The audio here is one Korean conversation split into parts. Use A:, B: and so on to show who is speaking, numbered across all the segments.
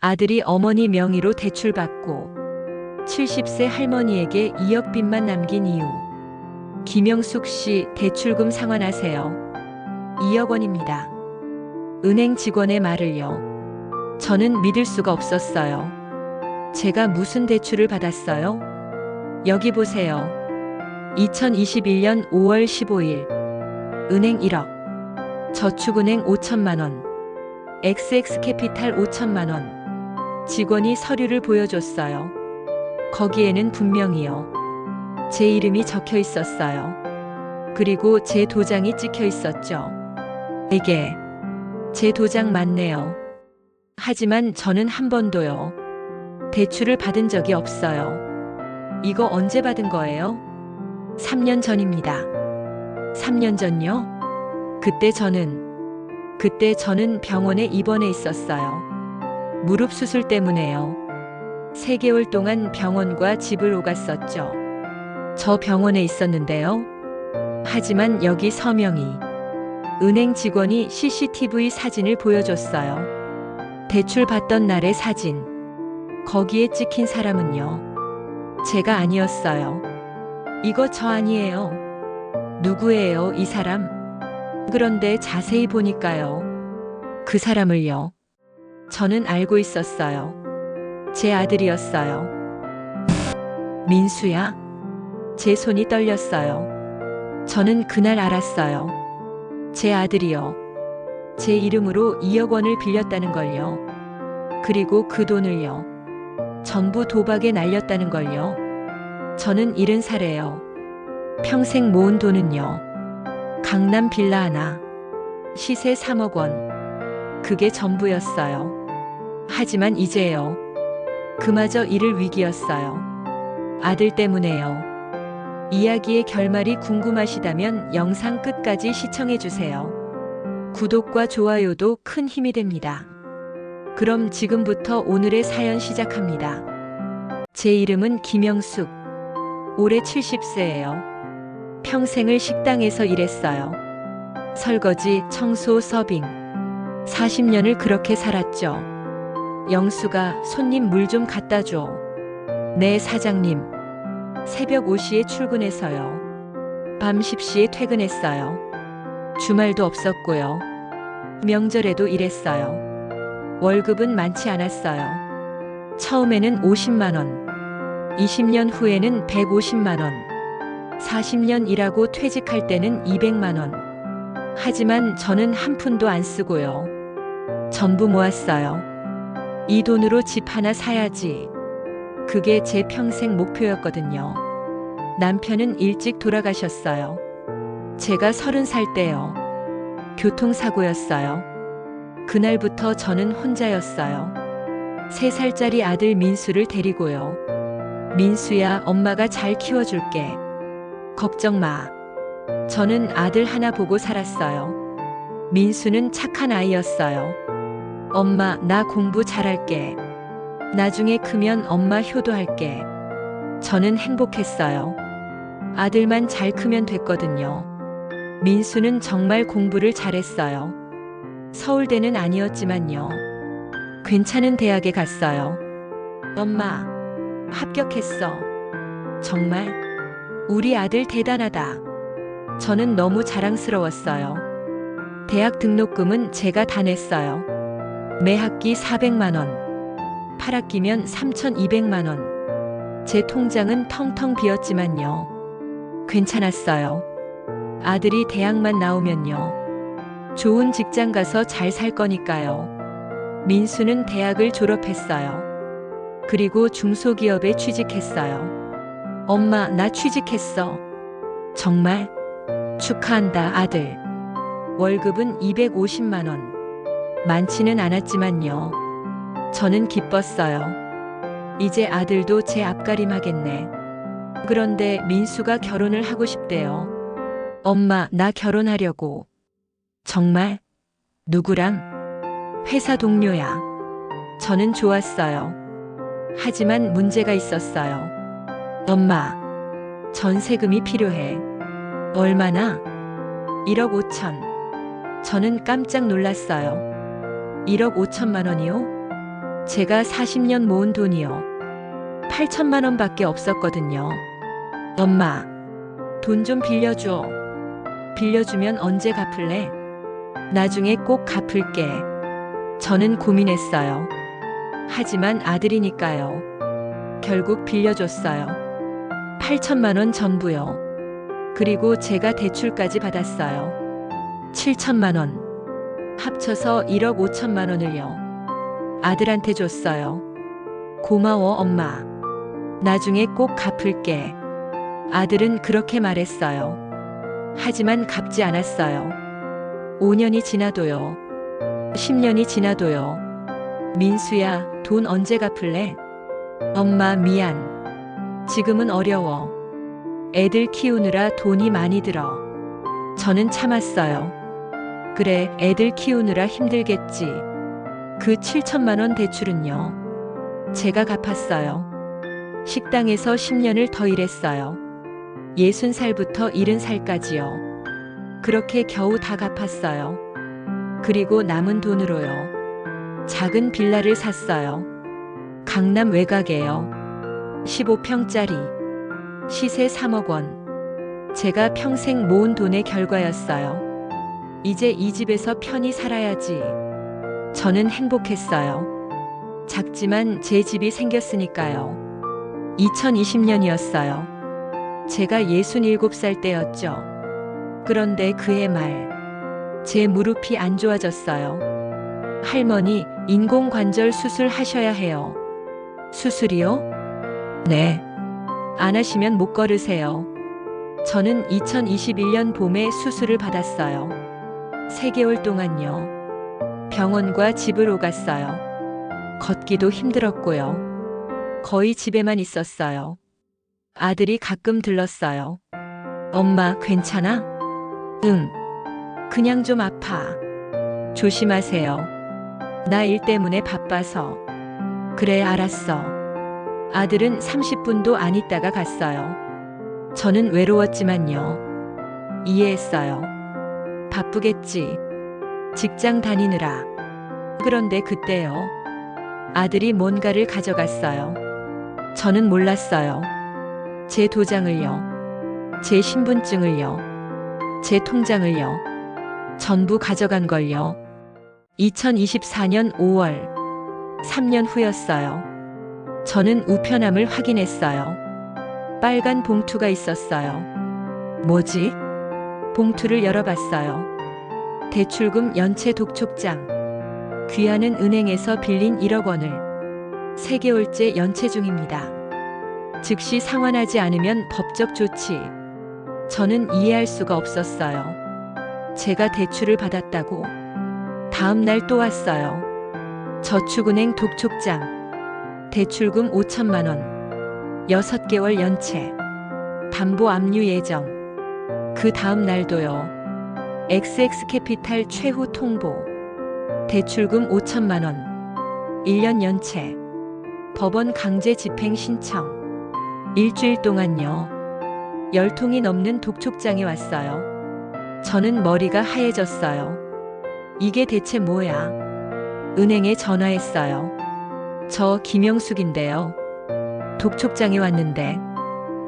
A: 아들이 어머니 명의로 대출받고 70세 할머니에게 2억 빚만 남긴 이유. 김영숙 씨 대출금 상환하세요. 2억 원입니다. 은행 직원의 말을요. 저는 믿을 수가 없었어요. 제가 무슨 대출을 받았어요? 여기 보세요. 2021년 5월 15일. 은행 1억. 저축은행 5천만 원. XX캐피탈 5천만 원. 직원이 서류를 보여줬어요. 거기에는 분명히요. 제 이름이 적혀 있었어요. 그리고 제 도장이 찍혀 있었죠. 이게 제 도장 맞네요. 하지만 저는 한 번도요. 대출을 받은 적이 없어요. 이거 언제 받은 거예요? 3년 전입니다. 3년 전요? 그때 저는 병원에 입원해 있었어요. 무릎 수술 때문에요. 3개월 동안 병원과 집을 오갔었죠. 저 병원에 있었는데요. 하지만 여기 서명이. 은행 직원이 CCTV 사진을 보여줬어요. 대출 받던 날의 사진. 거기에 찍힌 사람은요. 제가 아니었어요. 이거 저 아니에요. 누구예요, 이 사람? 그런데 자세히 보니까요. 그 사람을요. 저는 알고 있었어요. 제 아들이었어요. 민수야? 제 손이 떨렸어요. 저는 그날 알았어요. 제 아들이요. 제 이름으로 2억 원을 빌렸다는 걸요. 그리고 그 돈을요. 전부 도박에 날렸다는 걸요. 저는 70살이에요. 평생 모은 돈은요. 강남 빌라 하나. 시세 3억 원. 그게 전부였어요. 하지만 이제요. 그마저 잃을 위기였어요. 아들 때문에요. 이야기의 결말이 궁금하시다면 영상 끝까지 시청해주세요. 구독과 좋아요도 큰 힘이 됩니다. 그럼 지금부터 오늘의 사연 시작합니다. 제 이름은 김영숙. 올해 70세예요. 평생을 식당에서 일했어요. 설거지, 청소, 서빙. 40년을 그렇게 살았죠. 영수가 손님 물 좀 갖다 줘. 네, 사장님. 새벽 5시에 출근해서요. 밤 10시에 퇴근했어요. 주말도 없었고요. 명절에도 일했어요. 월급은 많지 않았어요. 처음에는 50만 원. 20년 후에는 150만 원. 40년 일하고 퇴직할 때는 200만 원. 하지만 저는 한 푼도 안 쓰고요. 전부 모았어요. 이 돈으로 집 하나 사야지. 그게 제 평생 목표였거든요. 남편은 일찍 돌아가셨어요. 제가 30살 때요. 교통사고였어요. 그날부터 저는 혼자였어요. 3살짜리 아들 민수를 데리고요. 민수야, 엄마가 잘 키워줄게. 걱정 마. 저는 아들 하나 보고 살았어요. 민수는 착한 아이였어요. 엄마, 나 공부 잘할게. 나중에 크면 엄마 효도할게. 저는 행복했어요. 아들만 잘 크면 됐거든요. 민수는 정말 공부를 잘했어요. 서울대는 아니었지만요. 괜찮은 대학에 갔어요. 엄마, 합격했어. 정말? 우리 아들 대단하다. 저는 너무 자랑스러웠어요. 대학 등록금은 제가 다 냈어요. 매 학기 400만 원. 8학기면 3,200만 원. 제 통장은 텅텅 비었지만요. 괜찮았어요. 아들이 대학만 나오면요. 좋은 직장 가서 잘 살 거니까요. 민수는 대학을 졸업했어요. 그리고 중소기업에 취직했어요. 엄마, 나 취직했어. 정말? 축하한다, 아들. 월급은 250만 원. 많지는 않았지만요. 저는 기뻤어요. 이제 아들도 제 앞가림 하겠네. 그런데 민수가 결혼을 하고 싶대요. 엄마, 나 결혼하려고. 정말? 누구랑? 회사 동료야. 저는 좋았어요. 하지만 문제가 있었어요. 엄마, 전세금이 필요해. 얼마나? 1억 5천. 저는 깜짝 놀랐어요. 1억 5천만 원이요? 제가 40년 모은 돈이요. 8천만 원밖에 없었거든요. 엄마, 돈 좀 빌려줘. 빌려주면 언제 갚을래? 나중에 꼭 갚을게. 저는 고민했어요. 하지만 아들이니까요. 결국 빌려줬어요. 8천만 원 전부요. 그리고 제가 대출까지 받았어요. 7천만 원. 합쳐서 1억 5천만 원을요. 아들한테 줬어요. 고마워, 엄마. 나중에 꼭 갚을게. 아들은 그렇게 말했어요. 하지만 갚지 않았어요. 5년이 지나도요. 10년이 지나도요. 민수야, 돈 언제 갚을래? 엄마, 미안. 지금은 어려워. 애들 키우느라 돈이 많이 들어. 저는 참았어요. 그래, 애들 키우느라 힘들겠지. 그 7천만 원 대출은요. 제가 갚았어요. 식당에서 10년을 더 일했어요. 60살부터 70살까지요. 그렇게 겨우 다 갚았어요. 그리고 남은 돈으로요. 작은 빌라를 샀어요. 강남 외곽에요. 15평짜리. 시세 3억 원. 제가 평생 모은 돈의 결과였어요. 이제 이 집에서 편히 살아야지. 저는 행복했어요. 작지만 제 집이 생겼으니까요. 2020년이었어요. 제가 67살 때였죠. 그런데 그해 말, 제 무릎이 안 좋아졌어요. 할머니, 인공관절 수술 하셔야 해요. 수술이요? 네. 안 하시면 못 걸으세요. 저는 2021년 봄에 수술을 받았어요. 3개월 동안요. 병원과 집을 오갔어요. 걷기도 힘들었고요. 거의 집에만 있었어요. 아들이 가끔 들렀어요. 엄마, 괜찮아? 응. 그냥 좀 아파. 조심하세요. 나 일 때문에 바빠서. 그래, 알았어. 아들은 30분도 안 있다가 갔어요. 저는 외로웠지만요. 이해했어요. 바쁘겠지. 직장 다니느라. 그런데 그때요. 아들이 뭔가를 가져갔어요. 저는 몰랐어요. 제 도장을요. 제 신분증을요. 제 통장을요. 전부 가져간 걸요. 2024년 5월. 3년 후였어요. 저는 우편함을 확인했어요. 빨간 봉투가 있었어요. 뭐지? 봉투를 열어봤어요. 대출금 연체 독촉장. 귀하는 은행에서 빌린 1억 원을 3개월째 연체 중입니다. 즉시 상환하지 않으면 법적 조치. 저는 이해할 수가 없었어요. 제가 대출을 받았다고. 다음 날 또 왔어요. 저축은행 독촉장. 대출금 5천만 원. 6개월 연체. 담보 압류 예정. 그 다음 날도요. XX캐피탈 최후 통보. 대출금 5천만 원. 1년 연체. 법원 강제 집행 신청. 일주일 동안요. 10통이 넘는 독촉장이 왔어요. 저는 머리가 하얘졌어요. 이게 대체 뭐야? 은행에 전화했어요. 저 김영숙인데요. 독촉장이 왔는데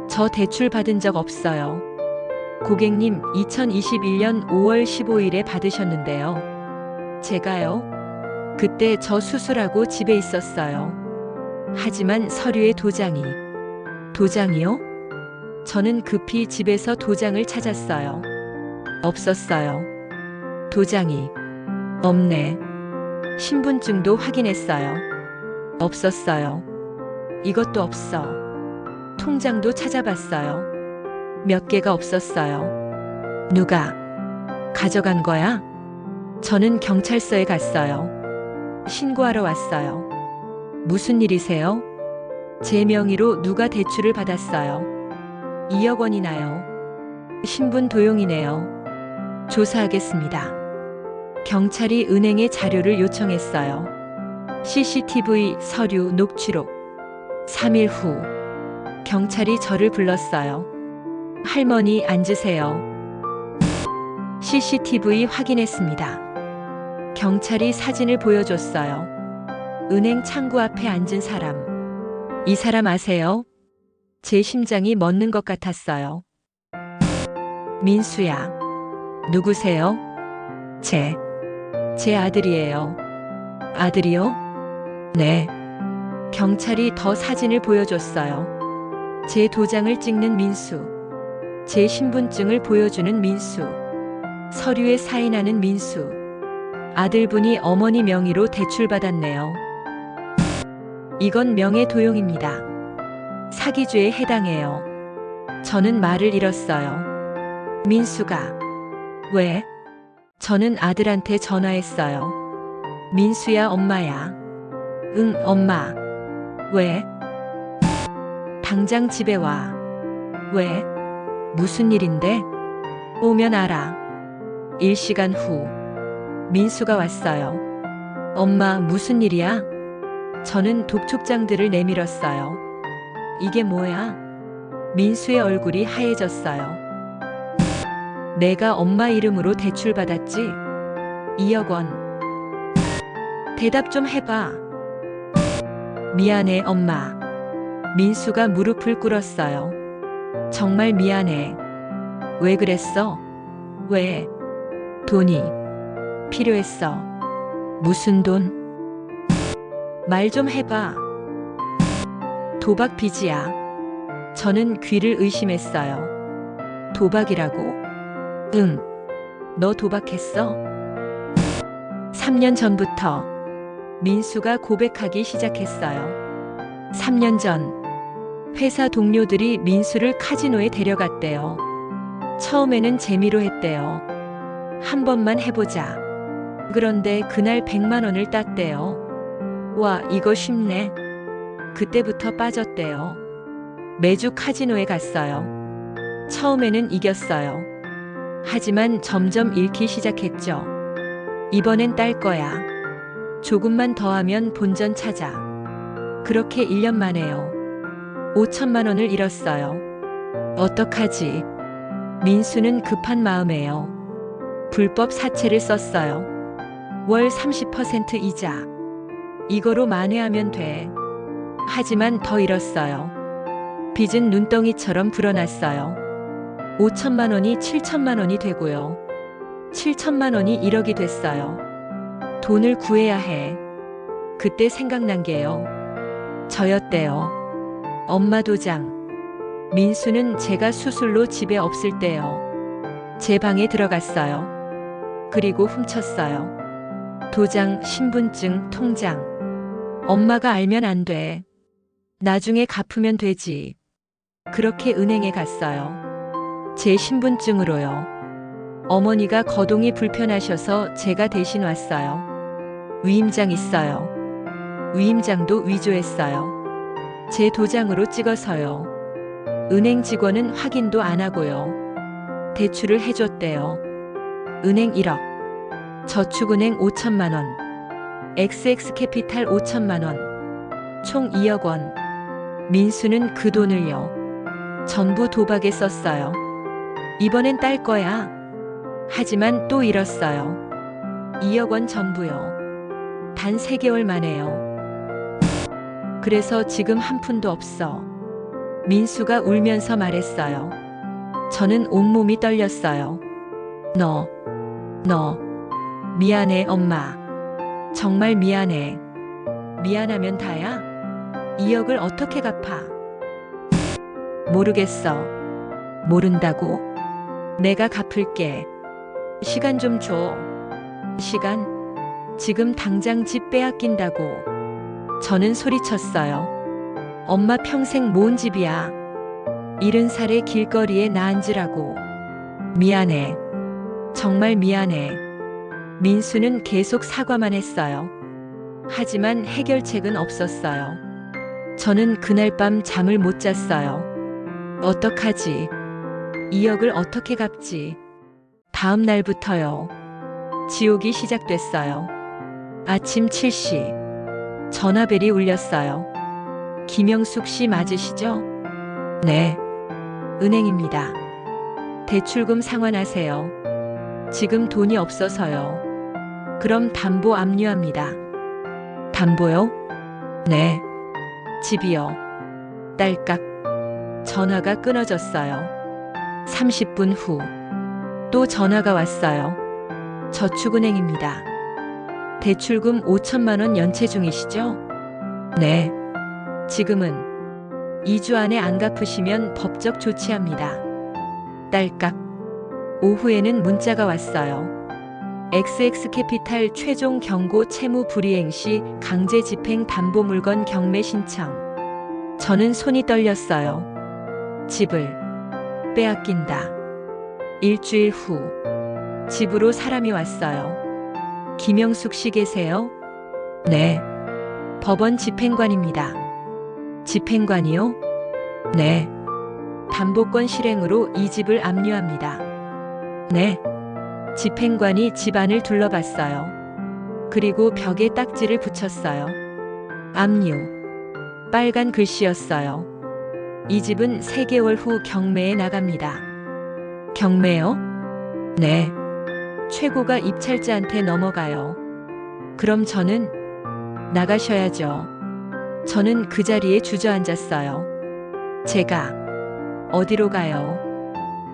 A: 저 대출 받은 적 없어요. 고객님, 2021년 5월 15일에 받으셨는데요. 제가요? 그때 저 수술하고 집에 있었어요. 하지만 서류에 도장이요? 저는 급히 집에서 도장을 찾았어요. 없었어요. 도장이 없네. 신분증도 확인했어요. 없었어요. 이것도 없어. 통장도 찾아봤어요. 몇 개가 없었어요. 누가 가져간 거야? 저는 경찰서에 갔어요. 신고하러 왔어요. 무슨 일이세요? 제 명의로 누가 대출을 받았어요. 2억 원이나요. 신분 도용이네요. 조사하겠습니다. 경찰이 은행에 자료를 요청했어요. CCTV 서류 녹취록. 3일 후 경찰이 저를 불렀어요. 할머니, 앉으세요. CCTV 확인했습니다. 경찰이 사진을 보여줬어요. 은행 창구 앞에 앉은 사람. 이 사람 아세요? 제 심장이 멎는 것 같았어요. 민수야. 누구세요? 제 아들이에요. 아들이요? 네. 경찰이 더 사진을 보여줬어요. 제 도장을 찍는 민수. 제 신분증을 보여주는 민수. 서류에 사인하는 민수. 아들분이 어머니 명의로 대출받았네요. 이건 명예도용입니다. 사기죄에 해당해요. 저는 말을 잃었어요. 민수가. 왜? 저는 아들한테 전화했어요. 민수야, 엄마야. 응, 엄마. 왜? 당장 집에 와. 왜? 무슨 일인데? 오면 알아. 1시간 후. 민수가 왔어요. 엄마, 무슨 일이야? 저는 독촉장들을 내밀었어요. 이게 뭐야? 민수의 얼굴이 하얘졌어요. 내가 엄마 이름으로 대출받았지? 2억 원. 대답 좀 해봐. 미안해, 엄마. 민수가 무릎을 꿇었어요. 정말 미안해. 왜 그랬어? 왜? 돈이 필요했어. 무슨 돈? 말 좀 해봐. 도박 빚이야. 저는 귀를 의심했어요. 도박이라고? 응. 너 도박했어? 3년 전부터. 민수가 고백하기 시작했어요. 3년 전. 회사 동료들이 민수를 카지노에 데려갔대요. 처음에는 재미로 했대요. 한 번만 해보자. 그런데 그날 100만 원을 땄대요. 와, 이거 쉽네. 그때부터 빠졌대요. 매주 카지노에 갔어요. 처음에는 이겼어요. 하지만 점점 잃기 시작했죠. 이번엔 딸 거야. 조금만 더 하면 본전 찾아. 그렇게 1년 만에요. 5천만 원을 잃었어요. 어떡하지? 민수는 급한 마음에요. 불법 사채를 썼어요. 월 30% 이자. 이거로 만회하면 돼. 하지만 더 잃었어요. 빚은 눈덩이처럼 불어났어요. 5천만 원이 7천만 원이 되고요. 7천만 원이 1억이 됐어요. 돈을 구해야 해. 그때 생각난 게요. 저였대요. 엄마 도장. 민수는 제가 수술로 집에 없을 때요. 제 방에 들어갔어요. 그리고 훔쳤어요. 도장, 신분증, 통장. 엄마가 알면 안 돼. 나중에 갚으면 되지. 그렇게 은행에 갔어요. 제 신분증으로요. 어머니가 거동이 불편하셔서 제가 대신 왔어요. 위임장 있어요. 위임장도 위조했어요. 제 도장으로 찍어서요. 은행 직원은 확인도 안 하고요. 대출을 해줬대요. 은행 1억. 저축은행 5천만 원. XX캐피탈 5천만 원. 총 2억 원. 민수는 그 돈을요. 전부 도박에 썼어요. 이번엔 딸 거야. 하지만 또 잃었어요. 2억 원 전부요. 단 3개월 만에요. 그래서 지금 한 푼도 없어. 민수가 울면서 말했어요. 저는 온몸이 떨렸어요. 너. 미안해, 엄마. 정말 미안해. 미안하면 다야? 2억을 어떻게 갚아? 모르겠어. 모른다고? 내가 갚을게. 시간 좀 줘. 시간? 지금 당장 집 빼앗긴다고. 저는 소리쳤어요. 엄마 평생 모은 집이야. 70살에 길거리에 나 앉으라고. 미안해. 정말 미안해. 민수는 계속 사과만 했어요. 하지만 해결책은 없었어요. 저는 그날 밤 잠을 못 잤어요. 어떡하지? 2억을 어떻게 갚지? 다음 날부터요. 지옥이 시작됐어요. 아침 7시. 전화벨이 울렸어요. 김영숙 씨 맞으시죠? 네. 은행입니다. 대출금 상환하세요. 지금 돈이 없어서요. 그럼 담보 압류합니다. 담보요? 네. 집이요. 딸깍. 전화가 끊어졌어요. 30분 후. 또 전화가 왔어요. 저축은행입니다. 대출금 5천만 원 연체 중이시죠? 네. 지금은 2주 안에 안 갚으시면 법적 조치합니다. 딸깍. 오후에는 문자가 왔어요. XX캐피탈 최종 경고 채무 불이행 시 강제 집행 담보 물건 경매 신청. 저는 손이 떨렸어요. 집을 빼앗긴다. 일주일 후 집으로 사람이 왔어요. 김영숙 씨 계세요? 네. 법원 집행관입니다. 집행관이요? 네. 담보권 실행으로 이 집을 압류합니다. 네. 집행관이 집 안을 둘러봤어요. 그리고 벽에 딱지를 붙였어요. 압류. 빨간 글씨였어요. 이 집은 3개월 후 경매에 나갑니다. 경매요? 네. 최고가 입찰자한테 넘어가요. 그럼 저는 나가셔야죠. 저는 그 자리에 주저앉았어요. 제가 어디로 가요?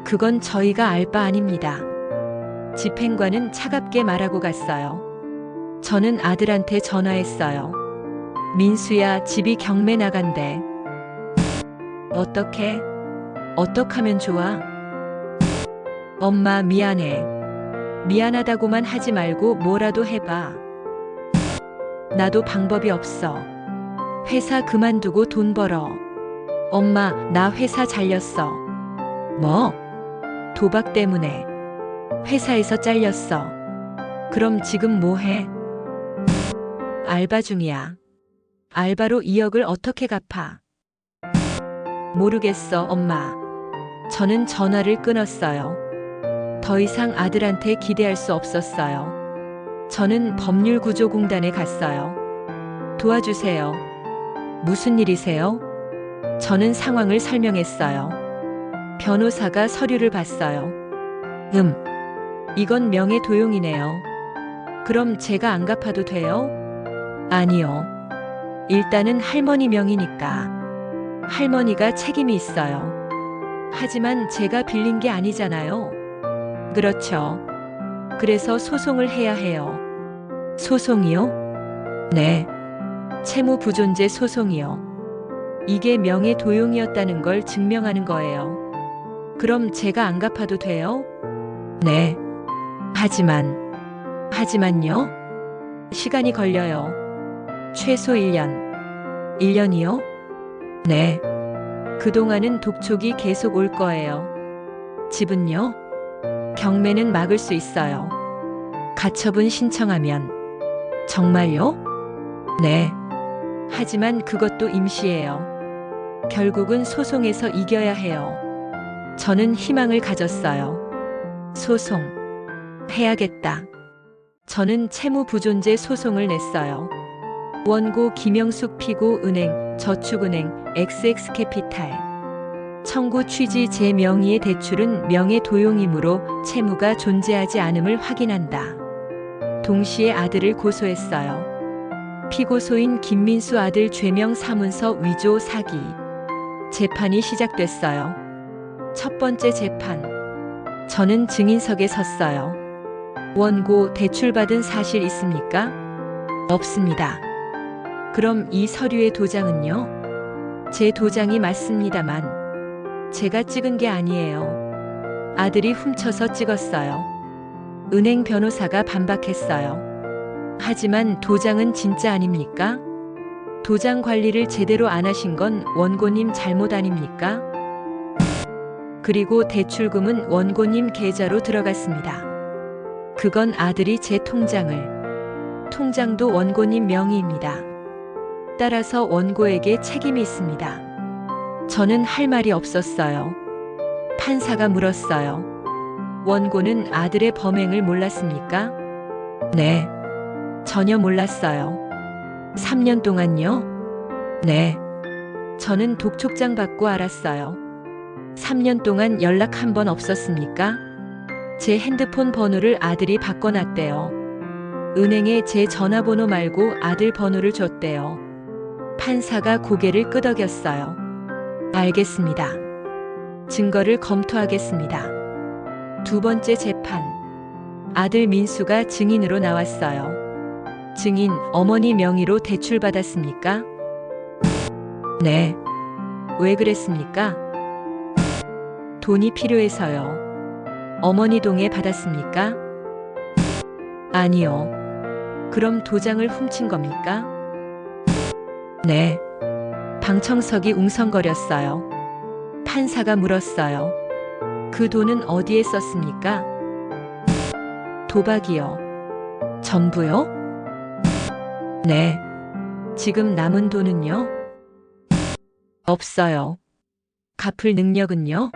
A: 그건 저희가 알 바 아닙니다. 집행관은 차갑게 말하고 갔어요. 저는 아들한테 전화했어요. 민수야, 집이 경매 나간대. 어떻게 하면 좋아? 엄마 미안해. 미안하다고만 하지 말고 뭐라도 해봐. 나도 방법이 없어. 회사 그만두고 돈 벌어. 엄마, 나 회사 잘렸어. 뭐? 도박 때문에. 회사에서 잘렸어. 그럼 지금 뭐 해? 알바 중이야. 알바로 2억을 어떻게 갚아? 모르겠어, 엄마. 저는 전화를 끊었어요. 더 이상 아들한테 기대할 수 없었어요. 저는 법률구조공단에 갔어요. 도와주세요. 무슨 일이세요? 저는 상황을 설명했어요. 변호사가 서류를 봤어요. 이건 명예도용이네요. 그럼 제가 안 갚아도 돼요? 아니요. 일단은 할머니 명의니까. 할머니가 책임이 있어요. 하지만 제가 빌린 게 아니잖아요. 그렇죠. 그래서 소송을 해야 해요. 소송이요? 네. 채무부존재 소송이요. 이게 명예도용이었다는 걸 증명하는 거예요. 그럼 제가 안 갚아도 돼요? 네. 하지만요? 시간이 걸려요. 최소 1년. 1년이요? 네. 그동안은 독촉이 계속 올 거예요. 집은요? 경매는 막을 수 있어요. 가처분 신청하면. 정말요? 네. 하지만 그것도 임시예요. 결국은 소송에서 이겨야 해요. 저는 희망을 가졌어요. 소송. 해야겠다. 저는 채무부존재 소송을 냈어요. 원고 김영숙 피고 은행, 저축은행, XX캐피탈. 청구 취지 제 명의의 대출은 명예도용이므로 채무가 존재하지 않음을 확인한다. 동시에 아들을 고소했어요. 피고소인 김민수 아들 죄명 사문서 위조 사기. 재판이 시작됐어요. 첫 번째 재판. 저는 증인석에 섰어요. 원고 대출받은 사실 있습니까? 없습니다. 그럼 이 서류의 도장은요? 제 도장이 맞습니다만 제가 찍은 게 아니에요. 아들이 훔쳐서 찍었어요. 은행 변호사가 반박했어요. 하지만 도장은 진짜 아닙니까? 도장 관리를 제대로 안 하신 건 원고님 잘못 아닙니까? 그리고 대출금은 원고님 계좌로 들어갔습니다. 그건 아들이 제 통장도 원고님 명의입니다. 따라서 원고에게 책임이 있습니다. 저는 할 말이 없었어요. 판사가 물었어요. 원고는 아들의 범행을 몰랐습니까? 네. 전혀 몰랐어요. 3년 동안요? 네. 저는 독촉장 받고 알았어요. 3년 동안 연락 한 번 없었습니까? 제 핸드폰 번호를 아들이 바꿔놨대요. 은행에 제 전화번호 말고 아들 번호를 줬대요. 판사가 고개를 끄덕였어요. 알겠습니다. 증거를 검토하겠습니다. 두 번째 재판. 아들 민수가 증인으로 나왔어요. 증인, 어머니 명의로 대출받았습니까? 네. 왜 그랬습니까? 돈이 필요해서요. 어머니 동에 받았습니까? 아니요. 그럼 도장을 훔친 겁니까? 네. 방청석이 웅성거렸어요. 판사가 물었어요. 그 돈은 어디에 썼습니까? 도박이요. 전부요? 네. 지금 남은 돈은요? 없어요. 갚을 능력은요?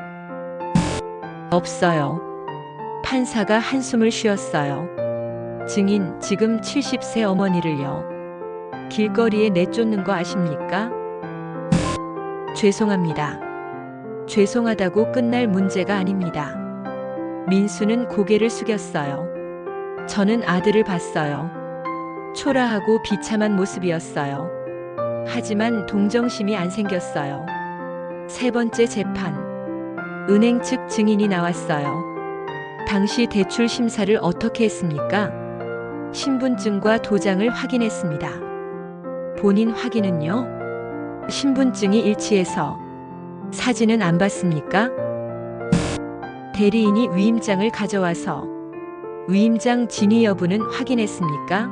A: 없어요. 판사가 한숨을 쉬었어요. 증인, 지금 70세 어머니를요. 길거리에 내쫓는 거 아십니까? 죄송합니다. 죄송하다고 끝날 문제가 아닙니다. 민수는 고개를 숙였어요. 저는 아들을 봤어요. 초라하고 비참한 모습이었어요. 하지만 동정심이 안 생겼어요. 세 번째 재판. 은행 측 증인이 나왔어요. 당시 대출 심사를 어떻게 했습니까? 신분증과 도장을 확인했습니다. 본인 확인은요? 신분증이 일치해서. 사진은 안 봤습니까? 대리인이 위임장을 가져와서. 위임장 진위 여부는 확인했습니까?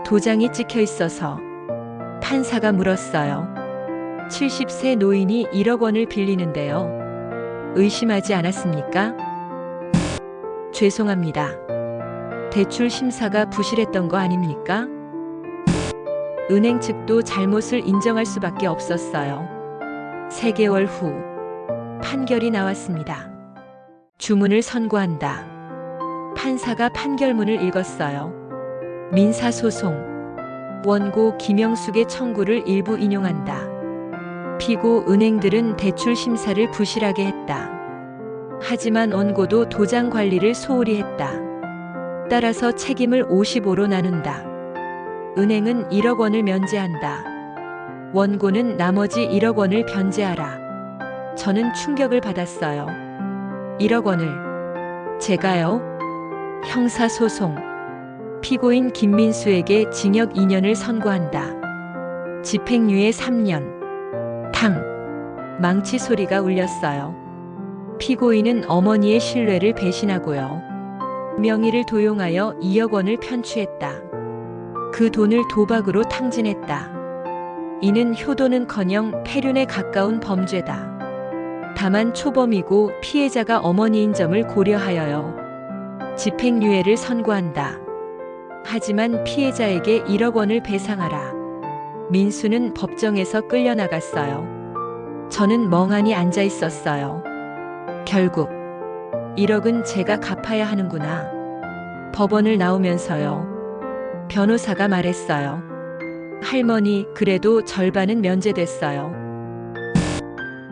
A: 도장이 찍혀 있어서. 판사가 물었어요. 70세 노인이 1억 원을 빌리는데요. 의심하지 않았습니까? 죄송합니다. 대출 심사가 부실했던 거 아닙니까? 은행 측도 잘못을 인정할 수밖에 없었어요. 3개월 후 판결이 나왔습니다. 주문을 선고한다. 판사가 판결문을 읽었어요. 민사소송. 원고 김영숙의 청구를 일부 인용한다. 피고 은행들은 대출 심사를 부실하게 했다. 하지만 원고도 도장 관리를 소홀히 했다. 따라서 책임을 55로 나눈다. 은행은 1억 원을 면제한다. 원고는 나머지 1억 원을 변제하라. 저는 충격을 받았어요. 1억 원을. 제가요? 형사소송. 피고인 김민수에게 징역 2년을 선고한다. 집행유예 3년. 탕. 망치 소리가 울렸어요. 피고인은 어머니의 신뢰를 배신하고요. 명의를 도용하여 2억 원을 편취했다. 그 돈을 도박으로 탕진했다. 이는 효도는커녕 폐륜에 가까운 범죄다. 다만 초범이고 피해자가 어머니인 점을 고려하여요. 집행유예를 선고한다. 하지만 피해자에게 1억 원을 배상하라. 민수는 법정에서 끌려나갔어요. 저는 멍하니 앉아 있었어요. 결국 1억은 제가 갚아야 하는구나. 법원을 나오면서요. 변호사가 말했어요. 할머니, 그래도 절반은 면제됐어요.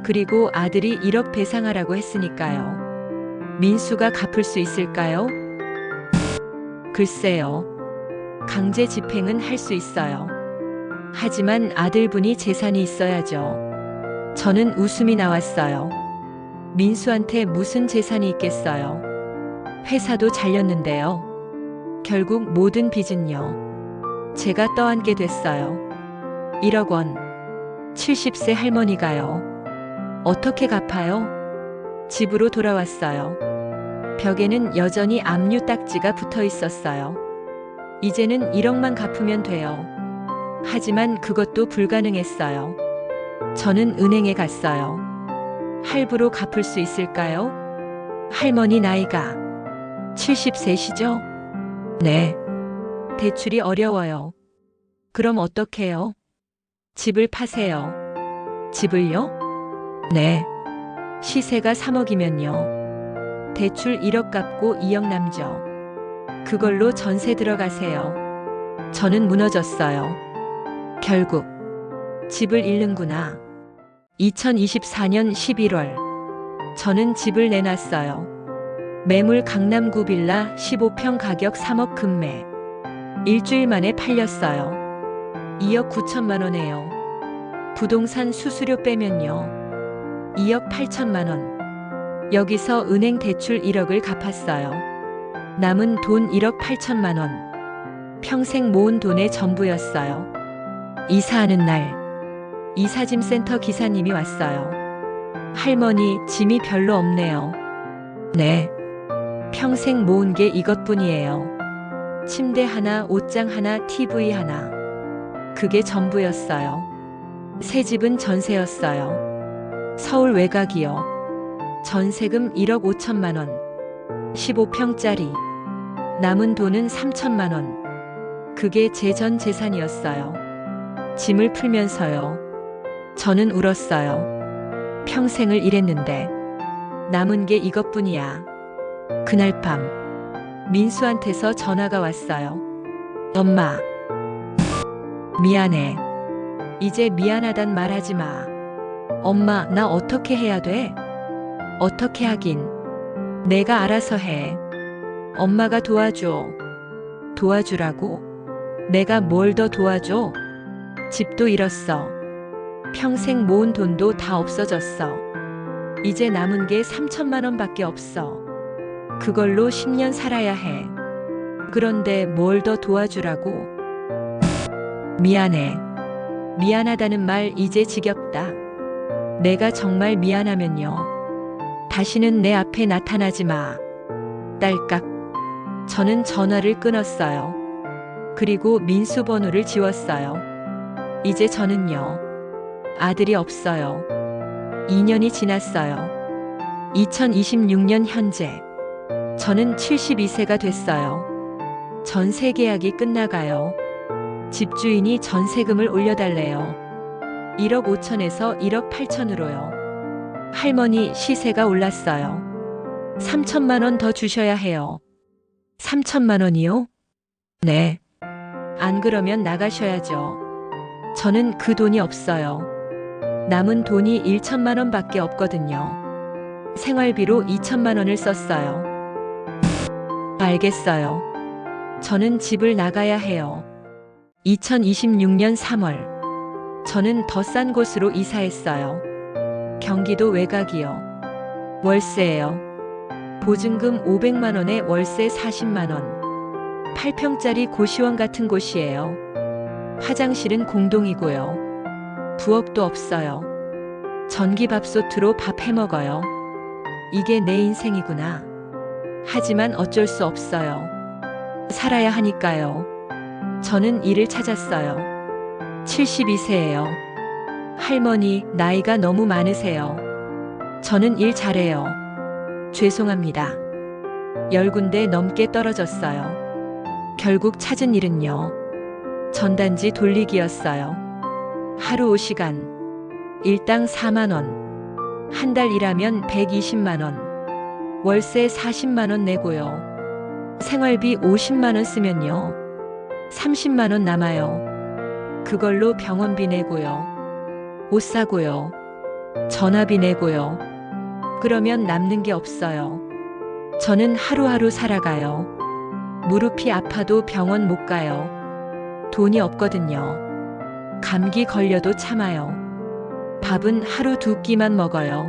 A: 그리고 아들이 1억 배상하라고 했으니까요. 민수가 갚을 수 있을까요? 글쎄요. 강제 집행은 할 수 있어요. 하지만 아들분이 재산이 있어야죠. 저는 웃음이 나왔어요. 민수한테 무슨 재산이 있겠어요. 회사도 잘렸는데요. 결국 모든 빚은요. 제가 떠안게 됐어요. 1억 원. 70세 할머니가요. 어떻게 갚아요? 집으로 돌아왔어요. 벽에는 여전히 압류 딱지가 붙어 있었어요. 이제는 1억만 갚으면 돼요. 하지만 그것도 불가능했어요. 저는 은행에 갔어요. 할부로 갚을 수 있을까요? 할머니 나이가 70세시죠? 네. 대출이 어려워요. 그럼 어떡해요? 집을 파세요. 집을요? 네. 시세가 3억이면요. 대출 1억 갚고 2억 남죠. 그걸로 전세 들어가세요. 저는 무너졌어요. 결국 집을 잃는구나. 2024년 11월 저는 집을 내놨어요. 매물 강남구 빌라 15평 가격 3억 금매. 일주일 만에 팔렸어요. 2억 9천만 원에요. 부동산 수수료 빼면요. 2억 8천만 원. 여기서 은행 대출 1억을 갚았어요. 남은 돈 1억 8천만 원. 평생 모은 돈의 전부였어요. 이사하는 날, 이사짐센터 기사님이 왔어요. 할머니, 짐이 별로 없네요. 네. 평생 모은 게 이것뿐이에요. 침대 하나, 옷장 하나, TV 하나. 그게 전부였어요. 새 집은 전세였어요. 서울 외곽이요. 전세금 1억 5천만 원. 15평짜리. 남은 돈은 3천만 원. 그게 제 전 재산이었어요. 짐을 풀면서요. 저는 울었어요. 평생을 일했는데 남은 게 이것뿐이야. 그날 밤 민수한테서 전화가 왔어요. 엄마, 미안해. 이제 미안하단 말하지 마. 엄마, 나 어떻게 해야 돼? 어떻게 하긴. 내가 알아서 해. 엄마가 도와줘. 도와주라고? 내가 뭘 더 도와줘? 집도 잃었어. 평생 모은 돈도 다 없어졌어. 이제 남은 게 3천만 원밖에 없어. 그걸로 10년 살아야 해. 그런데 뭘 더 도와주라고? 미안해. 미안하다는 말 이제 지겹다. 내가 정말 미안하면요. 다시는 내 앞에 나타나지 마. 딸깍. 저는 전화를 끊었어요. 그리고 민수 번호를 지웠어요. 이제 저는요. 아들이 없어요. 2년이 지났어요. 2026년 현재. 저는 72세가 됐어요. 전세 계약이 끝나가요. 집주인이 전세금을 올려달래요. 1억 5천에서 1억 8천으로요. 할머니, 시세가 올랐어요. 3천만 원 더 주셔야 해요. 3천만 원이요? 네. 안 그러면 나가셔야죠. 저는 그 돈이 없어요. 남은 돈이 1천만 원밖에 없거든요. 생활비로 2천만 원을 썼어요. 알겠어요. 저는 집을 나가야 해요. 2026년 3월. 저는 더 싼 곳으로 이사했어요. 경기도 외곽이요. 월세예요. 보증금 500만 원에 월세 40만 원. 8평짜리 고시원 같은 곳이에요. 화장실은 공동이고요. 부엌도 없어요. 전기밥솥으로 밥 해먹어요. 이게 내 인생이구나. 하지만 어쩔 수 없어요. 살아야 하니까요. 저는 일을 찾았어요. 72세예요. 할머니, 나이가 너무 많으세요. 저는 일 잘해요. 죄송합니다. 10군데 넘게 떨어졌어요. 결국 찾은 일은요. 전단지 돌리기였어요. 하루 5시간. 일당 4만 원. 한 달 일하면 120만 원. 월세 40만 원 내고요. 생활비 50만 원 쓰면요. 30만 원 남아요. 그걸로 병원비 내고요. 옷 사고요. 전화비 내고요. 그러면 남는 게 없어요. 저는 하루하루 살아가요. 무릎이 아파도 병원 못 가요. 돈이 없거든요. 감기 걸려도 참아요. 밥은 하루 2끼만 먹어요.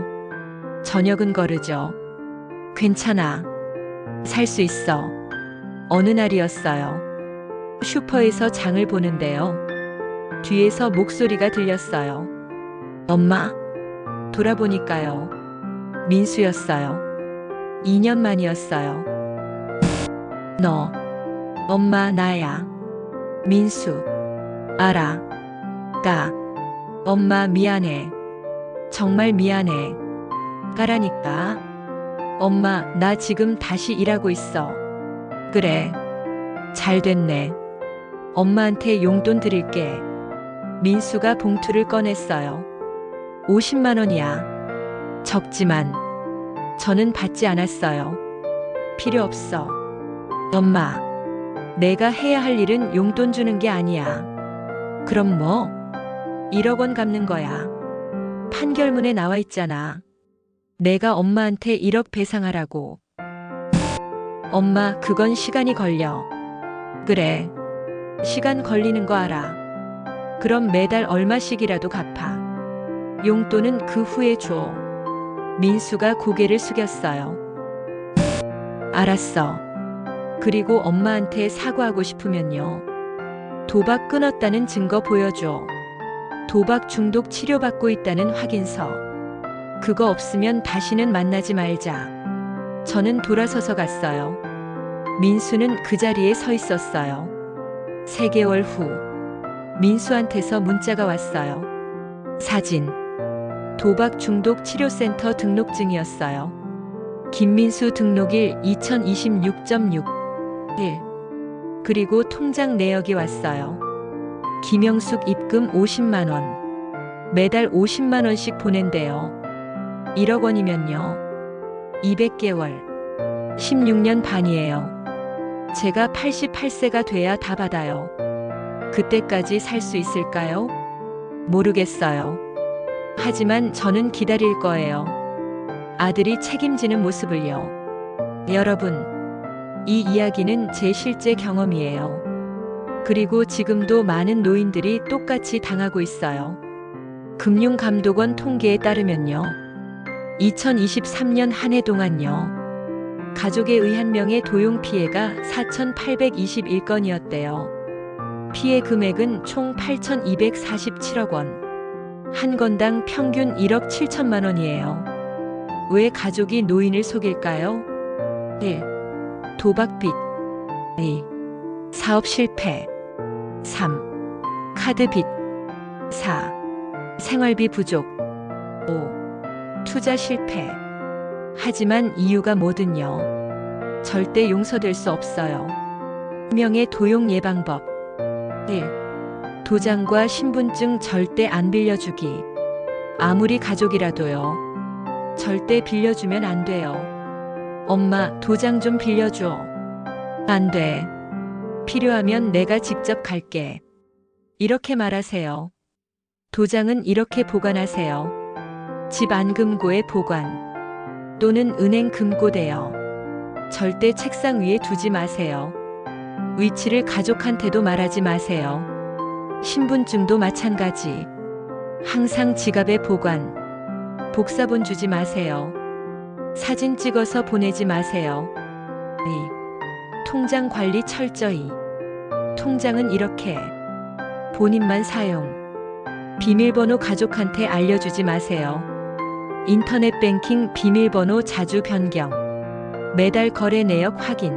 A: 저녁은 거르죠. 괜찮아. 살 수 있어. 어느 날이었어요. 슈퍼에서 장을 보는데요. 뒤에서 목소리가 들렸어요. 엄마. 돌아보니까요. 민수였어요. 2년 만이었어요. 너. 엄마, 나야. 민수. 알아. 가. 엄마, 미안해. 정말 미안해. 가라니까. 엄마, 나 지금 다시 일하고 있어. 그래. 잘 됐네. 엄마한테 용돈 드릴게. 민수가 봉투를 꺼냈어요. 50만 원이야. 적지만 저는 받지 않았어요. 필요 없어. 엄마, 내가 해야 할 일은 용돈 주는 게 아니야. 그럼 뭐? 1억 원 갚는 거야. 판결문에 나와 있잖아. 내가 엄마한테 1억 배상하라고. 엄마, 그건 시간이 걸려. 그래. 시간 걸리는 거 알아. 그럼 매달 얼마씩이라도 갚아. 용돈은 그 후에 줘. 민수가 고개를 숙였어요. 알았어. 그리고 엄마한테 사과하고 싶으면요. 도박 끊었다는 증거 보여줘. 도박 중독 치료받고 있다는 확인서. 그거 없으면 다시는 만나지 말자. 저는 돌아서서 갔어요. 민수는 그 자리에 서 있었어요. 3개월 후, 민수한테서 문자가 왔어요. 사진. 도박 중독 치료센터 등록증이었어요. 김민수 등록일 2026.6. 1. 그리고 통장 내역이 왔어요. 김영숙 입금 50만 원. 매달 50만 원씩 보낸대요. 1억 원이면요. 200개월. 16년 반이에요. 제가 88세가 돼야 다 받아요. 그때까지 살 수 있을까요? 모르겠어요. 하지만 저는 기다릴 거예요. 아들이 책임지는 모습을요. 여러분, 이 이야기는 제 실제 경험이에요. 그리고 지금도 많은 노인들이 똑같이 당하고 있어요. 금융감독원 통계에 따르면요. 2023년 한 해 동안요. 가족에 의한 명의 도용 피해가 4,821건이었대요. 피해 금액은 총 8,247억 원. 한 건당 평균 1억 7천만 원이에요. 왜 가족이 노인을 속일까요? 1. 도박빚. 2. 사업 실패. 3. 카드빚. 4. 생활비 부족. 5. 투자 실패. 하지만 이유가 뭐든요. 절대 용서될 수 없어요. 명예 도용 예방법. 1. 도장과 신분증 절대 안 빌려주기. 아무리 가족이라도요. 절대 빌려주면 안 돼요. 엄마, 도장 좀 빌려줘. 안 돼. 필요하면 내가 직접 갈게. 이렇게 말하세요. 도장은 이렇게 보관하세요. 집 안금고에 보관. 또는 은행 금고대요. 절대 책상 위에 두지 마세요. 위치를 가족한테도 말하지 마세요. 신분증도 마찬가지. 항상 지갑에 보관. 복사본 주지 마세요. 사진 찍어서 보내지 마세요. 2. 통장 관리 철저히. 통장은 이렇게. 본인만 사용. 비밀번호 가족한테 알려주지 마세요. 인터넷 뱅킹 비밀번호 자주 변경. 매달 거래 내역 확인.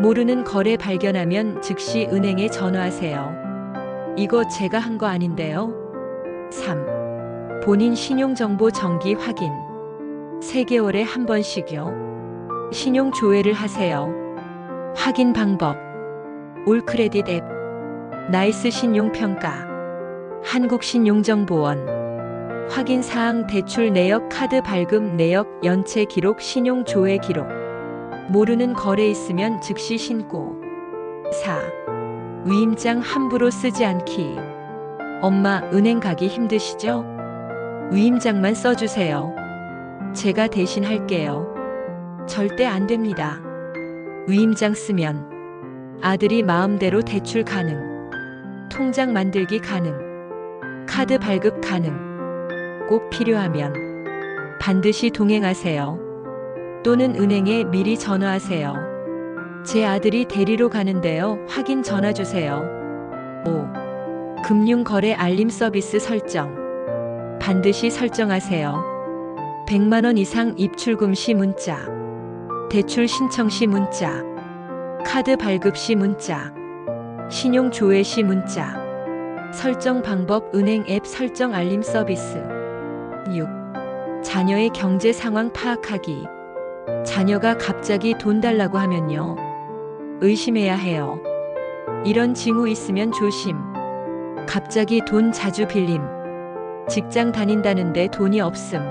A: 모르는 거래 발견하면 즉시 은행에 전화하세요. 이거 제가 한 거 아닌데요. 3. 본인 신용정보 정기 확인. 3개월에 한 번씩요. 신용 조회를 하세요. 확인 방법. 올크레딧 앱. 나이스 신용평가. 한국신용정보원. 확인사항 대출 내역 카드 발급 내역 연체 기록 신용 조회 기록. 모르는 거래 있으면 즉시 신고. 4. 위임장 함부로 쓰지 않기. 엄마, 은행 가기 힘드시죠? 위임장만 써주세요. 제가 대신 할게요. 절대 안 됩니다. 위임장 쓰면 아들이 마음대로 대출 가능. 통장 만들기 가능. 카드 발급 가능. 꼭 필요하면 반드시 동행하세요. 또는 은행에 미리 전화하세요. 제 아들이 데리러 가는데요. 확인 전화 주세요. 5. 금융거래 알림 서비스 설정. 반드시 설정하세요. 100만 원 이상 입출금 시 문자. 대출 신청 시 문자. 카드 발급 시 문자. 신용 조회 시 문자. 설정 방법 은행 앱 설정 알림 서비스. 6. 자녀의 경제 상황 파악하기. 자녀가 갑자기 돈 달라고 하면요. 의심해야 해요. 이런 징후 있으면 조심. 갑자기 돈 자주 빌림. 직장 다닌다는데 돈이 없음.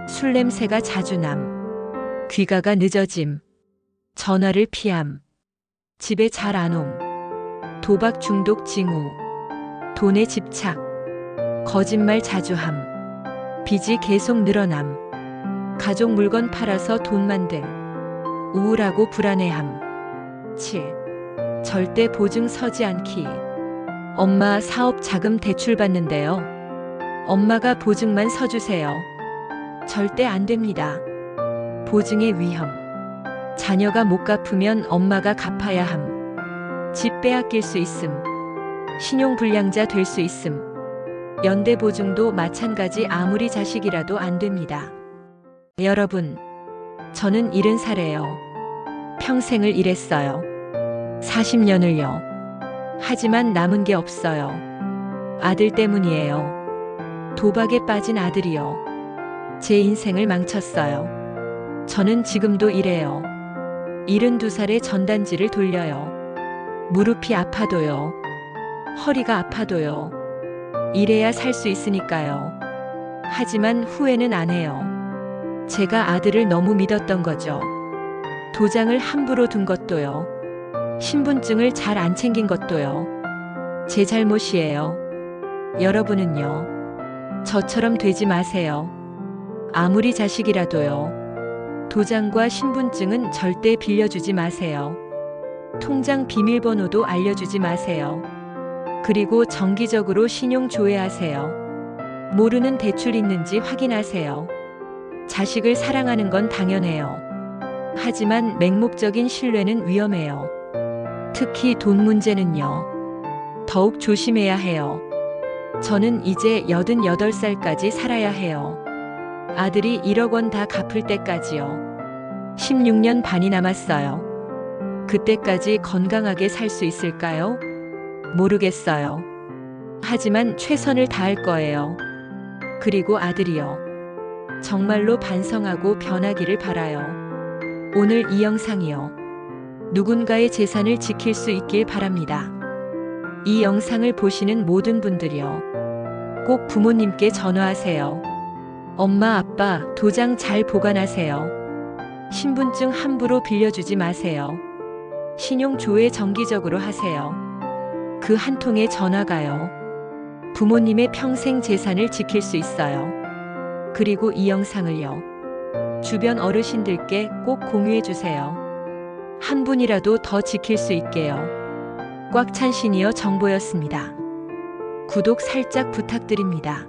A: 술 냄새가 자주 남. 귀가가 늦어짐. 전화를 피함. 집에 잘 안 옴. 도박 중독 징후. 돈에 집착. 거짓말 자주 함. 빚이 계속 늘어남. 가족 물건 팔아서 돈 만듦. 우울하고 불안해함. 7. 절대 보증 서지 않기. 엄마 사업 자금 대출 받는데요. 엄마가 보증만 서주세요. 절대 안 됩니다. 보증의 위험. 자녀가 못 갚으면 엄마가 갚아야 함. 집 빼앗길 수 있음. 신용불량자 될 수 있음. 연대보증도 마찬가지. 아무리 자식이라도 안 됩니다. 여러분, 저는 70살에요. 평생을 일했어요. 40년을요. 하지만 남은 게 없어요. 아들 때문이에요. 도박에 빠진 아들이요. 제 인생을 망쳤어요. 저는 지금도 이래요. 72살에 전단지를 돌려요. 무릎이 아파도요. 허리가 아파도요. 이래야 살 수 있으니까요. 하지만 후회는 안 해요. 제가 아들을 너무 믿었던 거죠. 도장을 함부로 둔 것도요. 신분증을 잘 안 챙긴 것도요. 제 잘못이에요. 여러분은요. 저처럼 되지 마세요. 아무리 자식이라도요. 도장과 신분증은 절대 빌려주지 마세요. 통장 비밀번호도 알려주지 마세요. 그리고 정기적으로 신용 조회하세요. 모르는 대출 있는지 확인하세요. 자식을 사랑하는 건 당연해요. 하지만 맹목적인 신뢰는 위험해요. 특히 돈 문제는요. 더욱 조심해야 해요. 저는 이제 88살까지 살아야 해요. 아들이 1억 원 다 갚을 때까지요. 16년 반이 남았어요. 그때까지 건강하게 살 수 있을까요? 모르겠어요. 하지만 최선을 다할 거예요. 그리고 아들이요. 정말로 반성하고 변하기를 바라요. 오늘 이 영상이요. 누군가의 재산을 지킬 수 있길 바랍니다. 이 영상을 보시는 모든 분들이요. 꼭 부모님께 전화하세요. 엄마, 아빠, 도장 잘 보관하세요. 신분증 함부로 빌려주지 마세요. 신용 조회 정기적으로 하세요. 그 한 통의 전화가요. 부모님의 평생 재산을 지킬 수 있어요. 그리고 이 영상을요. 주변 어르신들께 꼭 공유해 주세요. 한 분이라도 더 지킬 수 있게요. 꽉 찬 시니어 정보였습니다. 구독 살짝 부탁드립니다.